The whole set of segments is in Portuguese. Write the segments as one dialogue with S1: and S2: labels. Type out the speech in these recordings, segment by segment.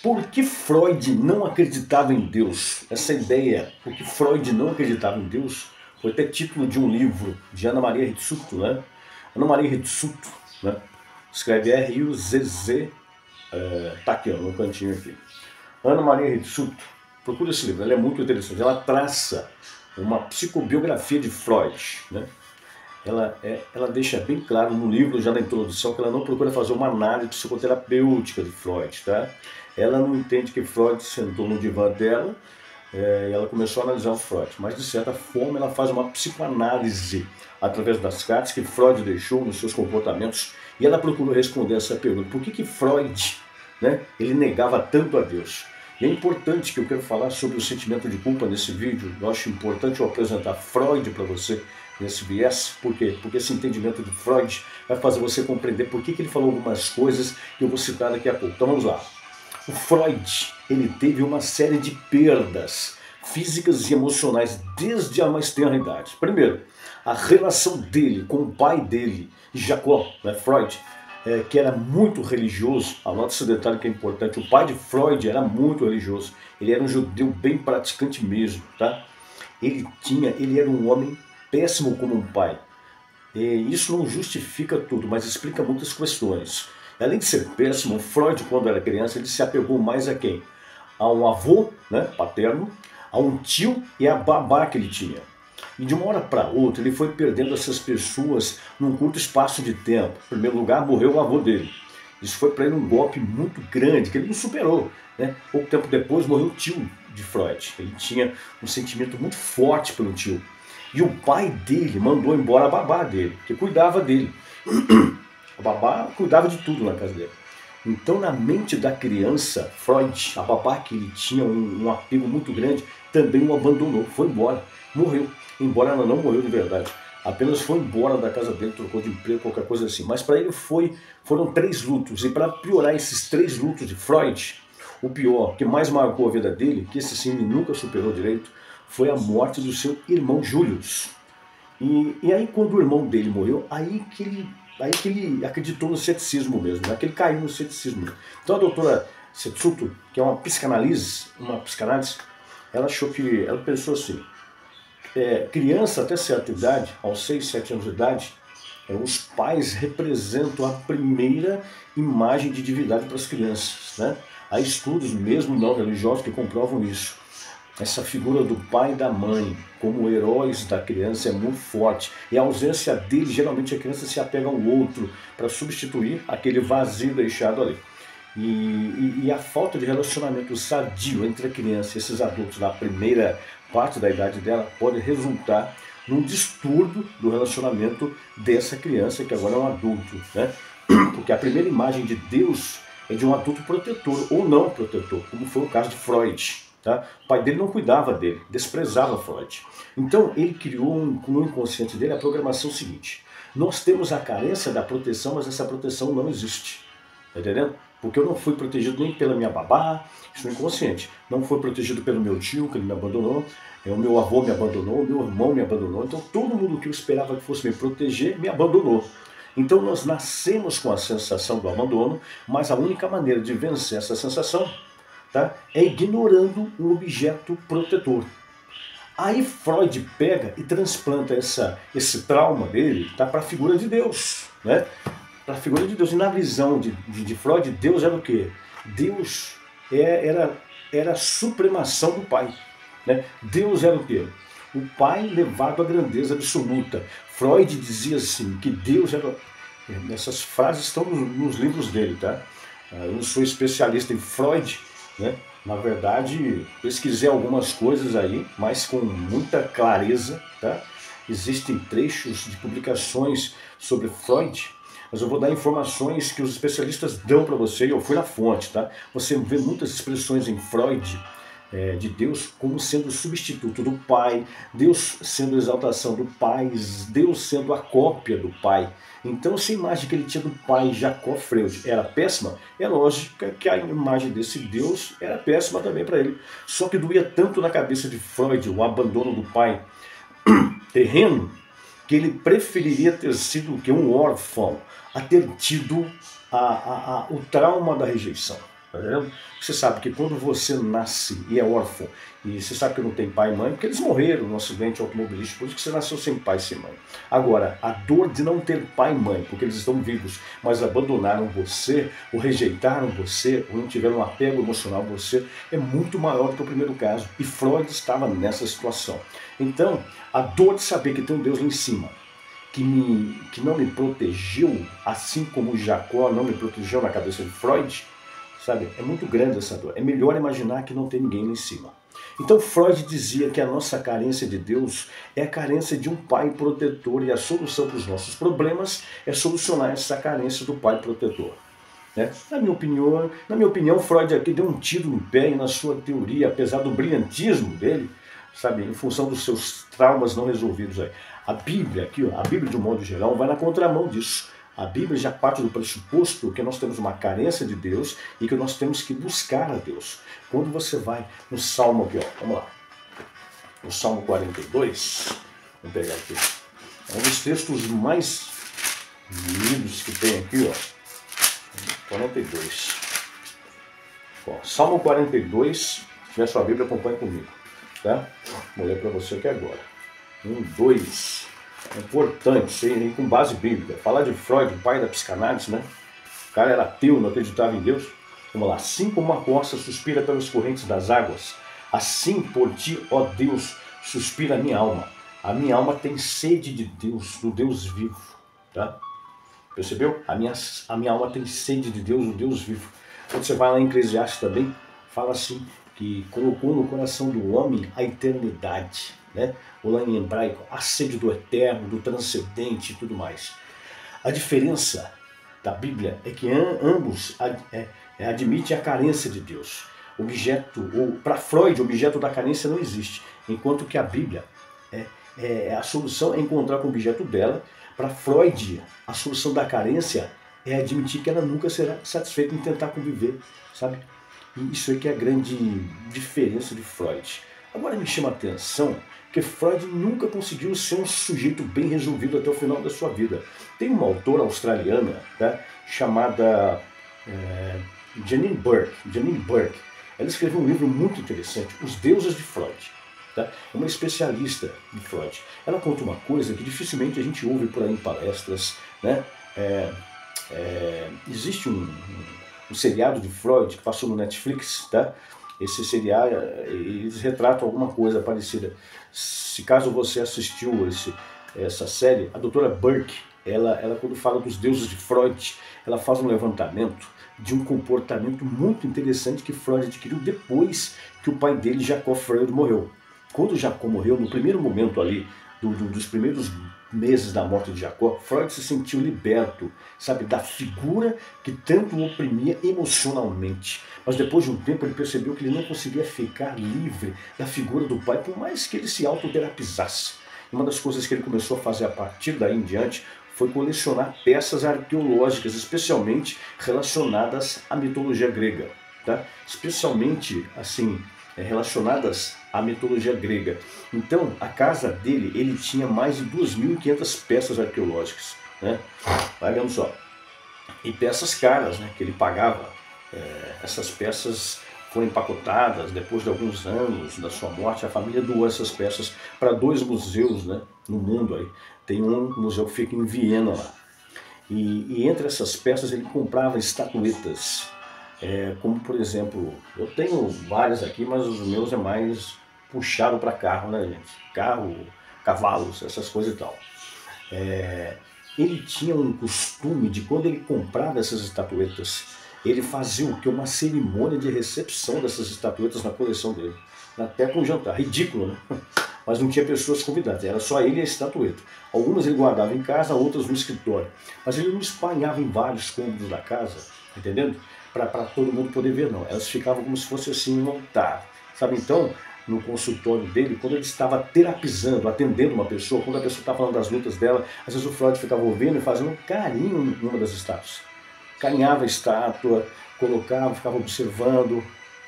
S1: Por que Freud não acreditava em Deus? Essa ideia, por que Freud não acreditava em Deus, foi até título de um livro de Ana Maria Rizzuto, né? Ana Maria Rizzuto, né? Escreve R-U-Z-Z, tá aqui, ó, no cantinho aqui. Ana Maria Rizzuto, procura esse livro, ela é muito interessante. Ela traça uma psicobiografia de Freud, né? Ela deixa bem claro no livro, já na introdução, que ela não procura fazer uma análise psicoterapêutica de Freud, tá? Ela não entende que Freud sentou no divã dela e ela começou a analisar o Freud, mas de certa forma ela faz uma psicoanálise através das cartas que Freud deixou nos seus comportamentos, e ela procurou responder essa pergunta: por que Freud, né, ele negava tanto a Deus? E é importante que eu quero falar sobre o sentimento de culpa nesse vídeo. Eu acho importante eu apresentar Freud para você nesse viés. Por quê? Porque esse entendimento de Freud vai fazer você compreender por que ele falou algumas coisas que eu vou citar daqui a pouco. Então vamos lá. O Freud, ele teve uma série de perdas físicas e emocionais desde a mais tenra idade. Primeiro, a relação dele com o pai dele, Jacob, né, Freud, que era muito religioso. Anota esse detalhe que é importante: o pai de Freud era muito religioso, ele era um judeu bem praticante mesmo, tá? Ele era um homem péssimo como um pai. E isso não justifica tudo, mas explica muitas questões. Além de ser péssimo, Freud, quando era criança, ele se apegou mais a quem? A um avô, né, paterno, a um tio e a babá que ele tinha. E de uma hora para outra ele foi perdendo essas pessoas num curto espaço de tempo. Em primeiro lugar, morreu o avô dele. Isso foi para ele um golpe muito grande, que ele não superou, né? Pouco tempo depois morreu o tio de Freud. Ele tinha um sentimento muito forte pelo tio. E o pai dele mandou embora a babá dele, que cuidava dele. A babá cuidava de tudo na casa dele. Então, na mente da criança, Freud, a babá que ele tinha um apego muito grande, também o abandonou, foi embora, morreu. Embora ela não morreu de verdade, apenas foi embora da casa dele, trocou de emprego, qualquer coisa assim. Mas para ele foram 3 lutos, e para piorar esses 3 lutos de Freud, o pior, que mais marcou a vida dele, que esse sim ele nunca superou direito, foi a morte do seu irmão Julius. E aí quando o irmão dele morreu, aí que ele acreditou no ceticismo mesmo, né? Que ele caiu no ceticismo. Então a doutora Setsuto, que é uma psicanálise, ela pensou assim: criança até certa idade, aos 6, 7 anos de idade, os pais representam a primeira imagem de divindade para as crianças, né? Há estudos mesmo não religiosos que comprovam isso. Essa figura do pai e da mãe como heróis da criança é muito forte. E a ausência dele, geralmente a criança se apega ao outro para substituir aquele vazio deixado ali. E a falta de relacionamento sadio entre a criança e esses adultos na primeira parte da idade dela pode resultar num distúrbio do relacionamento dessa criança, que agora é um adulto, né? Porque a primeira imagem de Deus é de um adulto protetor ou não protetor, como foi o caso de Freud. Tá? O pai dele não cuidava dele, desprezava Freud. Então ele criou no inconsciente dele a programação seguinte: nós temos a carência da proteção, mas essa proteção não existe. Tá entendendo? Porque eu não fui protegido nem pela minha babá, isso é inconsciente. Não fui protegido pelo meu tio, que ele me abandonou. O meu avô me abandonou, o meu irmão me abandonou. Então todo mundo que eu esperava que fosse me proteger me abandonou. Então nós nascemos com a sensação do abandono, mas a única maneira de vencer essa sensação, tá, é ignorando um objeto protetor. Aí Freud pega e transplanta esse trauma dele, tá, para a figura de Deus, né? Para a figura de Deus. E na visão de Freud, Deus era o quê? Deus era a supremação do pai, né? Deus era o quê? O pai levado à grandeza absoluta. Freud dizia assim, que Deus era... Essas frases estão nos livros dele, tá? Eu não sou especialista em Freud, né? Na verdade, pesquisei algumas coisas aí, mas com muita clareza, tá? Existem trechos de publicações sobre Freud, mas eu vou dar informações que os especialistas dão para você, e eu fui na fonte, tá? Você vê muitas expressões em Freud de Deus como sendo o substituto do Pai, Deus sendo a exaltação do Pai, Deus sendo a cópia do Pai. Então, essa imagem que ele tinha do pai Jacob Freud era péssima, é lógico que a imagem desse Deus era péssima também para ele. Só que doía tanto na cabeça de Freud o abandono do pai terreno, que ele preferiria ter sido um órfão a ter tido o trauma da rejeição. Tá vendo? Você sabe que quando você nasce e é órfão, e você sabe que não tem pai e mãe, porque eles morreram num acidente automobilístico, por isso que você nasceu sem pai e sem mãe. Agora, a dor de não ter pai e mãe, porque eles estão vivos, mas abandonaram você, ou rejeitaram você, ou não tiveram um apego emocional a você, é muito maior do que o primeiro caso. E Freud estava nessa situação. Então, a dor de saber que tem um Deus lá em cima, que não me protegeu, assim como Jacó não me protegeu na cabeça de Freud, sabe? É muito grande essa dor. É melhor imaginar que não tem ninguém lá em cima. Então Freud dizia que a nossa carência de Deus é a carência de um pai protetor e a solução para os nossos problemas é solucionar essa carência do pai protetor. Né? Na minha opinião, Freud aqui deu um tiro no pé e na sua teoria, apesar do brilhantismo dele, sabe, em função dos seus traumas não resolvidos aí. A Bíblia aqui, ó, a Bíblia de um modo geral, vai na contramão disso. A Bíblia já parte do pressuposto que nós temos uma carência de Deus e que nós temos que buscar a Deus. Quando você vai no Salmo aqui, ó, vamos lá, no Salmo 42, vamos pegar aqui, é um dos textos mais lidos que tem aqui, ó, 42. Ó, Salmo 42, se tiver sua Bíblia, acompanhe comigo, tá? Vou ler para você aqui agora. 1, 2. É importante, ser com base bíblica. Falar de Freud, o pai da psicanálise, né? O cara era ateu, não acreditava em Deus. Vamos lá. Assim como uma costa suspira pelas correntes das águas, assim por ti, ó Deus, suspira a minha alma. A minha alma tem sede de Deus, do Deus vivo. Tá? Percebeu? A minha alma tem sede de Deus, do Deus vivo. Quando você vai lá em Eclesiastes também, fala assim, que colocou no coração do homem a eternidade. Né? Ou lá em hebraico, a sede do eterno, do transcendente e tudo mais. A diferença da Bíblia é que ambos admitem a carência de Deus. Para Freud, o objeto da carência não existe, enquanto que a Bíblia, a solução é encontrar com o objeto dela. Para Freud, a solução da carência é admitir que ela nunca será satisfeita em tentar conviver, sabe? E isso aí que é a grande diferença de Freud. Agora me chama a atenção que Freud nunca conseguiu ser um sujeito bem resolvido até o final da sua vida. Tem uma autora australiana, tá, chamada Janine Burke. Ela escreveu um livro muito interessante, Os Deuses de Freud. Tá? É uma especialista de Freud. Ela conta uma coisa que dificilmente a gente ouve por aí em palestras. Né? Existe um seriado de Freud que passou no Netflix, tá? Esse seriado, eles retratam alguma coisa parecida. Se caso você assistiu essa série, a doutora Burke, ela quando fala dos deuses de Freud, ela faz um levantamento de um comportamento muito interessante que Freud adquiriu depois que o pai dele, Jacob Freud, morreu. Quando Jacob morreu, no primeiro momento ali, dos primeiros meses da morte de Jacó, Freud se sentiu liberto, sabe, da figura que tanto o oprimia emocionalmente. Mas depois de um tempo ele percebeu que ele não conseguia ficar livre da figura do pai, por mais que ele se autoterapizasse. Uma das coisas que ele começou a fazer a partir daí em diante foi colecionar peças arqueológicas, especialmente relacionadas à mitologia grega, tá? Especialmente, assim, relacionadas à mitologia grega. Então, a casa dele, ele tinha mais de 2.500 peças arqueológicas, né? Vai vendo só. E peças caras, né, que ele pagava. Essas peças foram empacotadas depois de alguns anos da sua morte. A família doou essas peças para 2 museus, né, no mundo. Aí. Tem um museu que fica em Viena lá. E entre essas peças ele comprava estatuetas. Como por exemplo, eu tenho várias aqui, mas os meus é mais puxado para carro, né, gente? Carro, cavalos, essas coisas e tal. Ele tinha um costume de, quando ele comprava essas estatuetas, ele fazia o que? Uma cerimônia de recepção dessas estatuetas na coleção dele. Até com jantar. Ridículo, né? Mas não tinha pessoas convidadas, era só ele e a estatueta. Algumas ele guardava em casa, outras no escritório. Mas ele não espalhava em vários cômodos da casa, entendendo? Para todo mundo poder ver, não. Elas ficavam como se fosse assim um altar. Sabe, então, no consultório dele, quando ele estava terapizando, atendendo uma pessoa, quando a pessoa estava falando das lutas dela, às vezes o Freud ficava ouvindo e fazendo um carinho em uma das estátuas. Carinhava a estátua, colocava, ficava observando.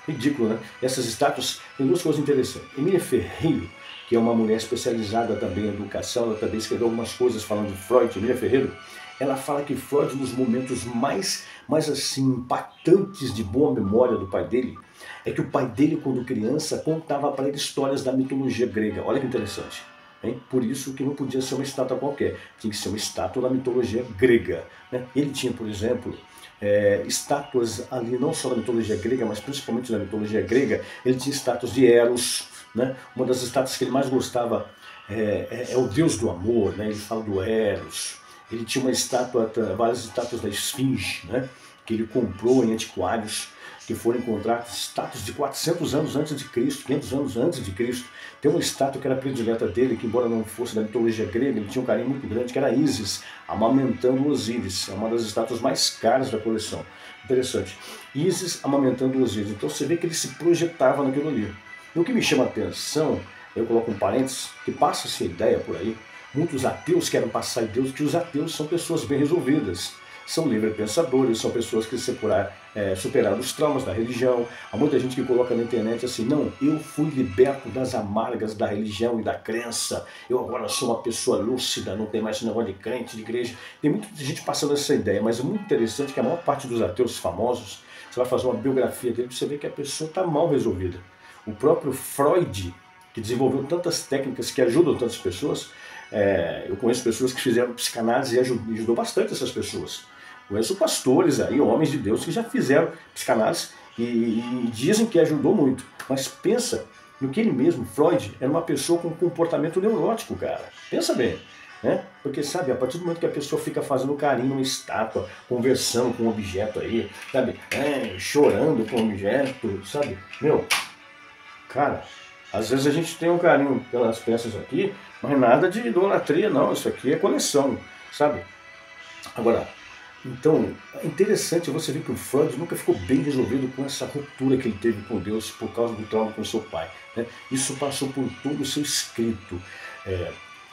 S1: Ridículo, né? Essas estátuas têm 2 coisas interessantes. Emília Ferreiro, que é uma mulher especializada também em educação, ela também escreveu algumas coisas falando de Freud. Emília Ferreiro, ela fala que Freud, nos momentos mais assim, impactantes de boa memória do pai dele, é que o pai dele, quando criança, contava para ele histórias da mitologia grega. Olha que interessante. Hein? Por isso que não podia ser uma estátua qualquer, tinha que ser uma estátua da mitologia grega. Né? Ele tinha, por exemplo, estátuas ali, não só da mitologia grega, mas principalmente da mitologia grega. Ele tinha estátuas de Eros, né? Uma das estátuas que ele mais gostava é o deus do amor, né? Ele fala do Eros. Ele tinha uma estátua, várias estátuas da Esfinge, né? Que ele comprou em antiquários, que foram encontradas estátuas de 400 anos antes de Cristo, 500 anos antes de Cristo. Tem uma estátua que era predileta dele, que embora não fosse da mitologia grega, ele tinha um carinho muito grande, que era Ísis, amamentando Osíris. É uma das estátuas mais caras da coleção. Interessante. Ísis amamentando Osíris. Então você vê que ele se projetava naquilo ali. E o que me chama a atenção, eu coloco um parênteses, que passa-se a ideia por aí, muitos ateus querem passar em Deus, que os ateus são pessoas bem resolvidas. São livres pensadores, são pessoas que superaram os traumas da religião. Há muita gente que coloca na internet assim, não, eu fui liberto das amargas da religião e da crença, eu agora sou uma pessoa lúcida, não tem mais esse negócio de crente, de igreja. Tem muita gente passando essa ideia, mas é muito interessante que a maior parte dos ateus famosos, você vai fazer uma biografia dele, você vê que a pessoa está mal resolvida. O próprio Freud, que desenvolveu tantas técnicas que ajudam tantas pessoas, eu conheço pessoas que fizeram psicanálise e ajudou bastante essas pessoas. Conheço pastores aí, homens de Deus, que já fizeram psicanálise e dizem que ajudou muito. Mas pensa no que ele mesmo, Freud, era uma pessoa com comportamento neurótico, cara. Pensa bem. Né? Porque, sabe, a partir do momento que a pessoa fica fazendo carinho numa estátua, conversando com um objeto aí, sabe, chorando com um objeto, sabe, meu, cara, às vezes a gente tem um carinho pelas peças aqui, mas nada de idolatria, não, isso aqui é coleção, sabe? Agora, então, é interessante você ver que o Freud nunca ficou bem resolvido com essa ruptura que ele teve com Deus por causa do trauma com seu pai. Né? Isso passou por todo o seu escrito.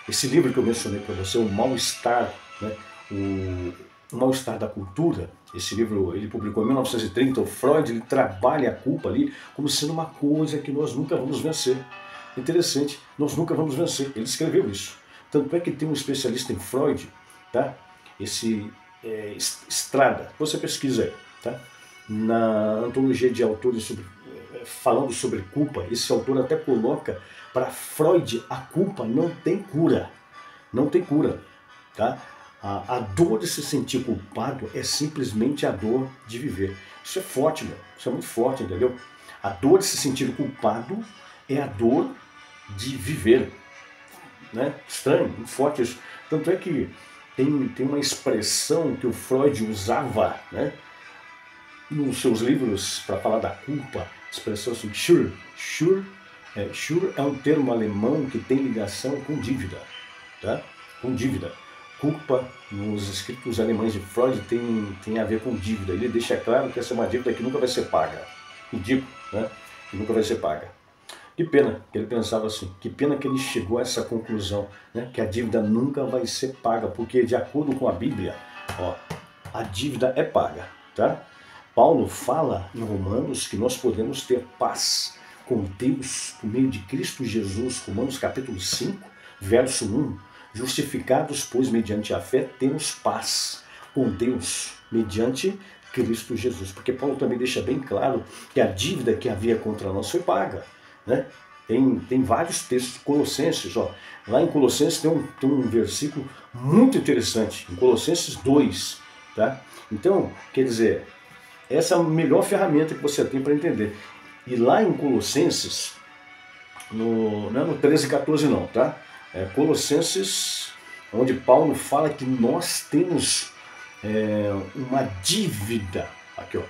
S1: Esse livro que eu mencionei para você, O Mal-Estar, né? O Mal-Estar da Cultura, esse livro ele publicou em 1930, o Freud ele trabalha a culpa ali como sendo uma coisa que nós nunca vamos vencer. Interessante, nós nunca vamos vencer. Ele escreveu isso. Tanto é que tem um especialista em Freud, tá? Esse Estrada, você pesquisa aí, tá? Na antologia de autores falando sobre culpa, esse autor até coloca para Freud a culpa não tem cura, não tem cura, tá? A dor de se sentir culpado é simplesmente a dor de viver. Isso é forte, meu. Isso é muito forte, entendeu? A dor de se sentir culpado é a dor de viver, né? Estranho, muito forte isso. Tanto é que tem uma expressão que o Freud usava, né, nos seus livros para falar da culpa, expressão assim, Schuld. Schuld é um termo alemão que tem ligação com dívida, tá? Com dívida. Culpa, nos escritos alemães de Freud, tem a ver com dívida. Ele deixa claro que essa é uma dívida que nunca vai ser paga. Ridículo, né? Que nunca vai ser paga. Que pena que ele pensava assim, que pena que ele chegou a essa conclusão, né, que a dívida nunca vai ser paga, porque de acordo com a Bíblia, ó, a dívida é paga, tá? Paulo fala em Romanos que nós podemos ter paz com Deus por meio de Cristo Jesus, Romanos capítulo 5, verso 1, justificados, pois, mediante a fé, temos paz com Deus, mediante Cristo Jesus, porque Paulo também deixa bem claro que a dívida que havia contra nós foi paga. Né? Tem vários textos, Colossenses, ó. Lá em Colossenses tem um versículo muito interessante, em Colossenses 2, tá? Então, quer dizer, essa é a melhor ferramenta que você tem para entender. E lá em Colossenses, não é no 13 e 14 não, tá? Colossenses, onde Paulo fala que nós temos uma dívida, aqui ó,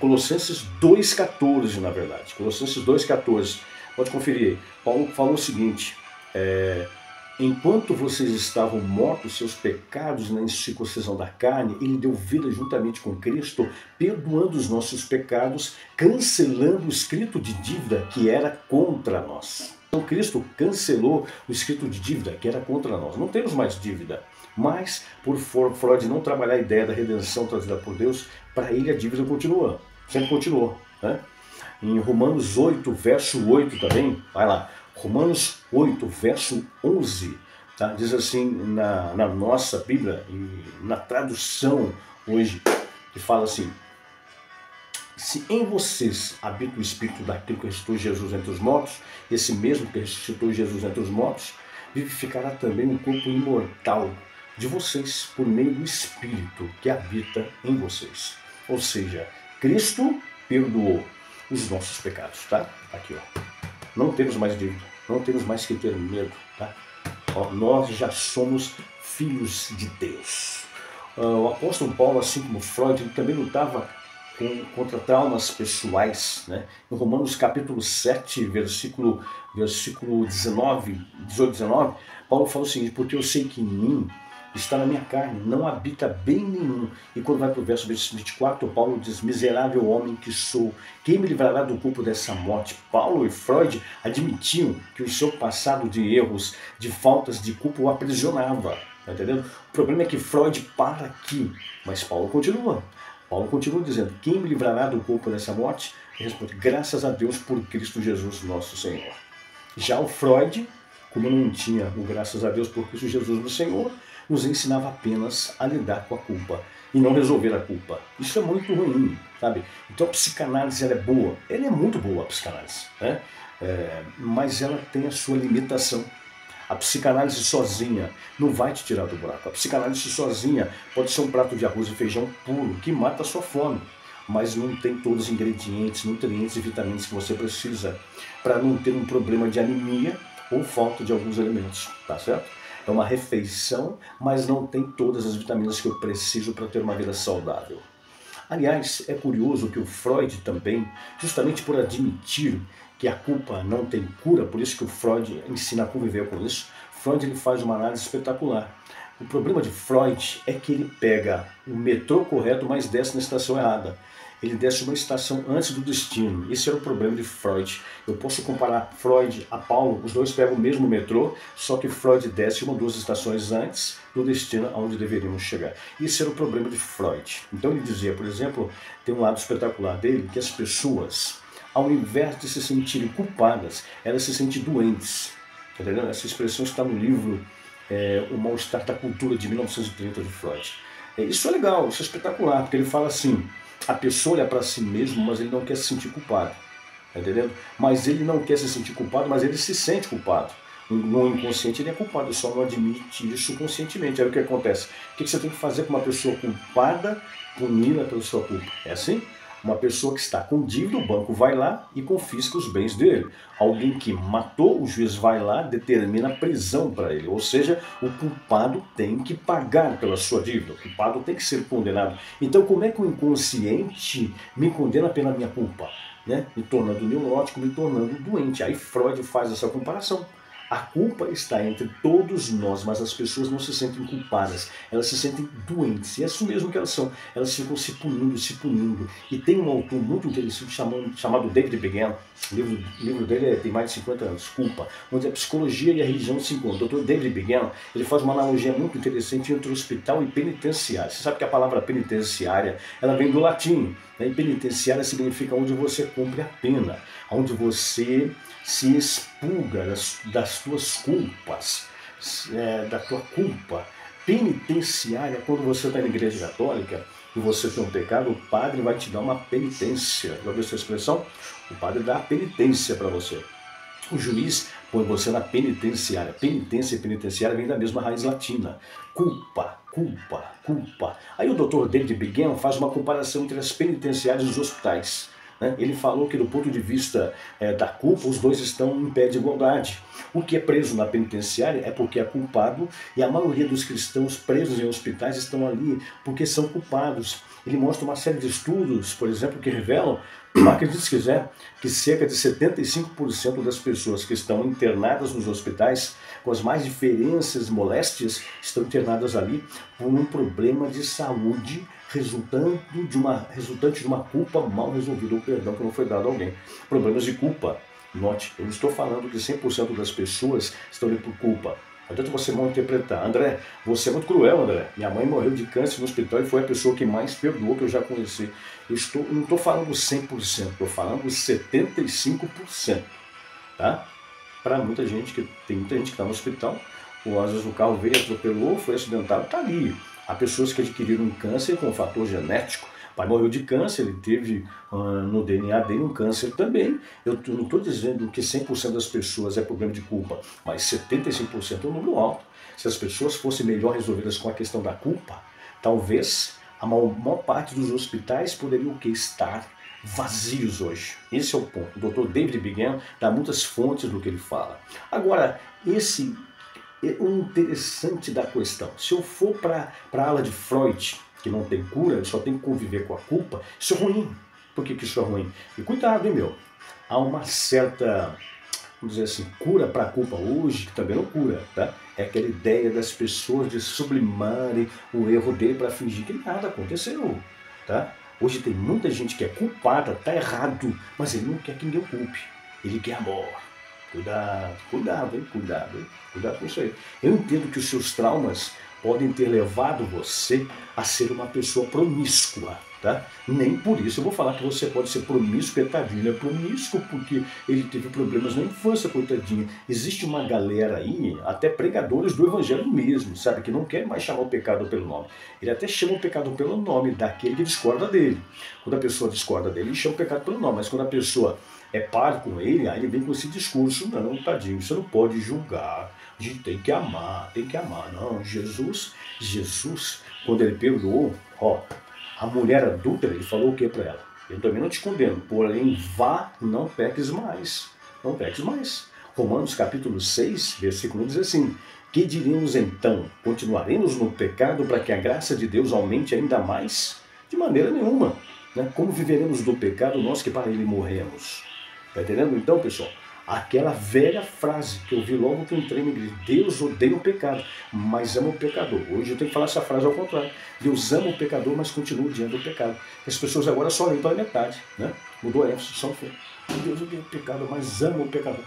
S1: Colossenses 2,14 na verdade, Colossenses 2,14, pode conferir aí. Paulo falou o seguinte, enquanto vocês estavam mortos, seus pecados na incircuncisão da carne, ele deu vida juntamente com Cristo, perdoando os nossos pecados, cancelando o escrito de dívida que era contra nós. Então Cristo cancelou o escrito de dívida que era contra nós. Não temos mais dívida. Mas, por Freud não trabalhar a ideia da redenção trazida por Deus, para ele a dívida continua, sempre continuou. Né? Em Romanos 8, verso 8 também, vai lá, Romanos 8, verso 11, Tá? Diz assim na nossa Bíblia, e na tradução hoje, que fala assim: se em vocês habita o Espírito daquele que ressuscitou Jesus entre os mortos, esse mesmo que ressuscitou Jesus entre os mortos, vivificará também o corpo imortal de vocês por meio do Espírito que habita em vocês. Ou seja, Cristo perdoou os nossos pecados, tá? Aqui, ó. Não temos mais dívida, não temos mais que ter medo, tá? Ó, nós já somos filhos de Deus. O apóstolo Paulo, assim como Freud, ele também lutava contra traumas pessoais, né? Em Romanos capítulo 7, versículo 19, 18, 19, Paulo fala o seguinte: porque eu sei que em mim está na minha carne, não habita bem nenhum. E quando vai para o verso 24, Paulo diz: miserável homem que sou, quem me livrará do corpo dessa morte? Paulo e Freud admitiam que o seu passado de erros, de faltas de culpa o aprisionava. Tá entendendo? O problema é que Freud para aqui, mas Paulo continua. Paulo continua dizendo: quem me livrará do corpo dessa morte? Ele responde: graças a Deus por Cristo Jesus nosso Senhor. Já o Freud, como não tinha o graças a Deus por Cristo Jesus no Senhor, nos ensinava apenas a lidar com a culpa e não resolver a culpa. Isso é muito ruim, sabe? Então a psicanálise ela é boa, ela é muito boa a psicanálise, né? Mas ela tem a sua limitação. A psicanálise sozinha não vai te tirar do buraco. A psicanálise sozinha pode ser um prato de arroz e feijão puro, que mata a sua fome, mas não tem todos os ingredientes, nutrientes e vitaminas que você precisa para não ter um problema de anemia ou falta de alguns alimentos, tá certo? É uma refeição, mas não tem todas as vitaminas que eu preciso para ter uma vida saudável. Aliás, é curioso que o Freud também, justamente por admitir que a culpa não tem cura, por isso que o Freud ensina a conviver com isso, Freud ele faz uma análise espetacular. O problema de Freud é que ele pega o metrô correto, mas desce na estação errada. Ele desce uma estação antes do destino. Esse era o problema de Freud. Eu posso comparar Freud a Paulo, os dois pegam o mesmo metrô, só que Freud desce uma ou duas estações antes do destino aonde deveríamos chegar. Esse era o problema de Freud. Então ele dizia, por exemplo, tem um lado espetacular dele, que as pessoas, ao invés de se sentirem culpadas, elas se sentem doentes. Entendeu? Essa expressão está no livro O Mal-Estar da Cultura, de 1930, de Freud. Isso é legal, isso é espetacular, porque ele fala assim: a pessoa olha para si mesmo, mas ele não quer se sentir culpado. Tá entendendo? Mas ele não quer se sentir culpado, mas ele se sente culpado. No inconsciente ele é culpado, ele só não admite isso conscientemente. Aí o que acontece? O que você tem que fazer com uma pessoa culpada, punida pela sua culpa? É assim? Uma pessoa que está com dívida, o banco vai lá e confisca os bens dele. Alguém que matou, o juiz vai lá, determina a prisão para ele. Ou seja, o culpado tem que pagar pela sua dívida. O culpado tem que ser condenado. Então, como é que o inconsciente me condena pela minha culpa? Né? Me tornando neurótico, me tornando doente. Aí Freud faz essa comparação. A culpa está entre todos nós, mas as pessoas não se sentem culpadas, elas se sentem doentes, e é isso mesmo que elas são, elas ficam se punindo. E tem um autor muito interessante chamado David Begin, o livro dele tem mais de 50 anos, Culpa, onde a psicologia e a religião se encontram. O Dr. David Begin, ele faz uma analogia muito interessante entre hospital e penitenciária. Você sabe que a palavra penitenciária, ela vem do latim, né? E penitenciária significa onde você cumpre a pena, onde você se expurga das tuas culpas, da tua culpa. Penitenciária, quando você está na igreja católica e você tem um pecado, o padre vai te dar uma penitência. Já ouviu essa expressão? O padre dá a penitência para você. O juiz põe você na penitenciária. Penitência e penitenciária vem da mesma raiz latina. Culpa, culpa, culpa. Aí o Dr. David Begin faz uma comparação entre as penitenciárias e os hospitais. Ele falou que do ponto de vista da culpa, os dois estão em pé de igualdade. O que é preso na penitenciária é porque é culpado, e a maioria dos cristãos presos em hospitais estão ali porque são culpados. Ele mostra uma série de estudos, por exemplo, que revelam, acredite se quiser, que cerca de 75% das pessoas que estão internadas nos hospitais, com as mais diferenças, moléstias, estão internadas ali por um problema de saúde resultante de uma culpa mal resolvida, ou perdão que não foi dado a alguém. Problemas de culpa. Note, eu não estou falando que 100% das pessoas estão ali por culpa. Não adianta você mal interpretar. André, você é muito cruel, André. Minha mãe morreu de câncer no hospital e foi a pessoa que mais perdoou que eu já conheci. Não estou falando 100%, estou falando 75%. Tá? Para muita gente, tem muita gente que está no hospital, ou às vezes o carro veio, atropelou, foi acidentado, está ali. Há pessoas que adquiriram um câncer com um fator genético. O pai morreu de câncer, ele teve no DNA dele um câncer também. Eu não estou dizendo que 100% das pessoas é problema de culpa, mas 75% é um número alto. Se as pessoas fossem melhor resolvidas com a questão da culpa, talvez a maior parte dos hospitais poderiam estar vazios hoje. Esse é o ponto. O Dr. David Begin dá muitas fontes do que ele fala. Agora, esse é o interessante da questão. Se eu for para a ala de Freud, que não tem cura, só tem que conviver com a culpa, isso é ruim. Por que isso é ruim? E cuidado, hein, meu? Há uma certa, vamos dizer assim, cura para a culpa hoje, que também não cura, tá? É aquela ideia das pessoas de sublimarem o erro dele para fingir que nada aconteceu, tá? Hoje tem muita gente que é culpada, tá errado, mas ele não quer que ninguém o culpe. Ele quer amor. Cuidado, cuidado, hein? Cuidado, hein? Cuidado com isso aí. Eu entendo que os seus traumas podem ter levado você a ser uma pessoa promíscua, tá? Nem por isso eu vou falar que você pode ser promíscuo, coitadinho. Ele é promíscuo porque ele teve problemas na infância, coitadinho. Existe uma galera aí, até pregadores do evangelho mesmo, sabe? Que não quer mais chamar o pecado pelo nome. Ele até chama o pecado pelo nome daquele que discorda dele. Quando a pessoa discorda dele, ele chama o pecado pelo nome. Mas quando a pessoa é par com ele, aí ele vem com esse discurso: não, tadinho, você não pode julgar, a gente tem que amar, não, Jesus, quando ele perdoou, ó, a mulher adúltera, ele falou o que para ela? Eu também não te condeno, porém vá, não peques mais, não peques mais. Romanos capítulo 6, versículo 1 diz assim: que diremos então? Continuaremos no pecado para que a graça de Deus aumente ainda mais? De maneira nenhuma, né? Como viveremos do pecado nós que para ele morremos? Está entendendo então, pessoal? Aquela velha frase que eu vi logo que eu entrei na igreja: Deus odeia o pecado, mas ama o pecador. Hoje eu tenho que falar essa frase ao contrário: Deus ama o pecador, mas continua odiando o pecado. As pessoas agora só leem pela metade, né? Mudou a ênfase, só foi: Deus odeia o pecado, mas ama o pecador.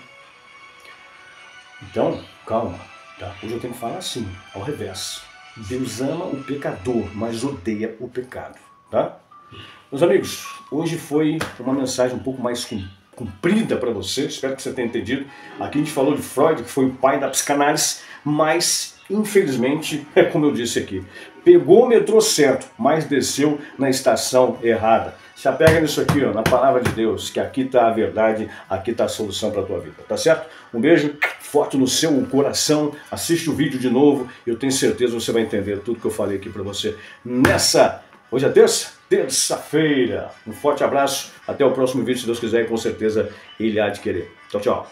S1: Então, calma, tá? Hoje eu tenho que falar assim, ao revés: Deus ama o pecador, mas odeia o pecado, tá? Meus amigos, hoje foi uma mensagem um pouco mais comprida para você, espero que você tenha entendido. Aqui a gente falou de Freud, que foi o pai da psicanálise, mas infelizmente, é como eu disse aqui, pegou o metrô certo, mas desceu na estação errada. Se apega nisso aqui, ó, na palavra de Deus, que aqui está a verdade, aqui está a solução para a tua vida, tá certo? Um beijo forte no seu coração, assiste o vídeo de novo, eu tenho certeza que você vai entender tudo que eu falei aqui para você nessa... Hoje é terça-feira. Um forte abraço. Até o próximo vídeo, se Deus quiser, e com certeza ele há de querer. Tchau, tchau.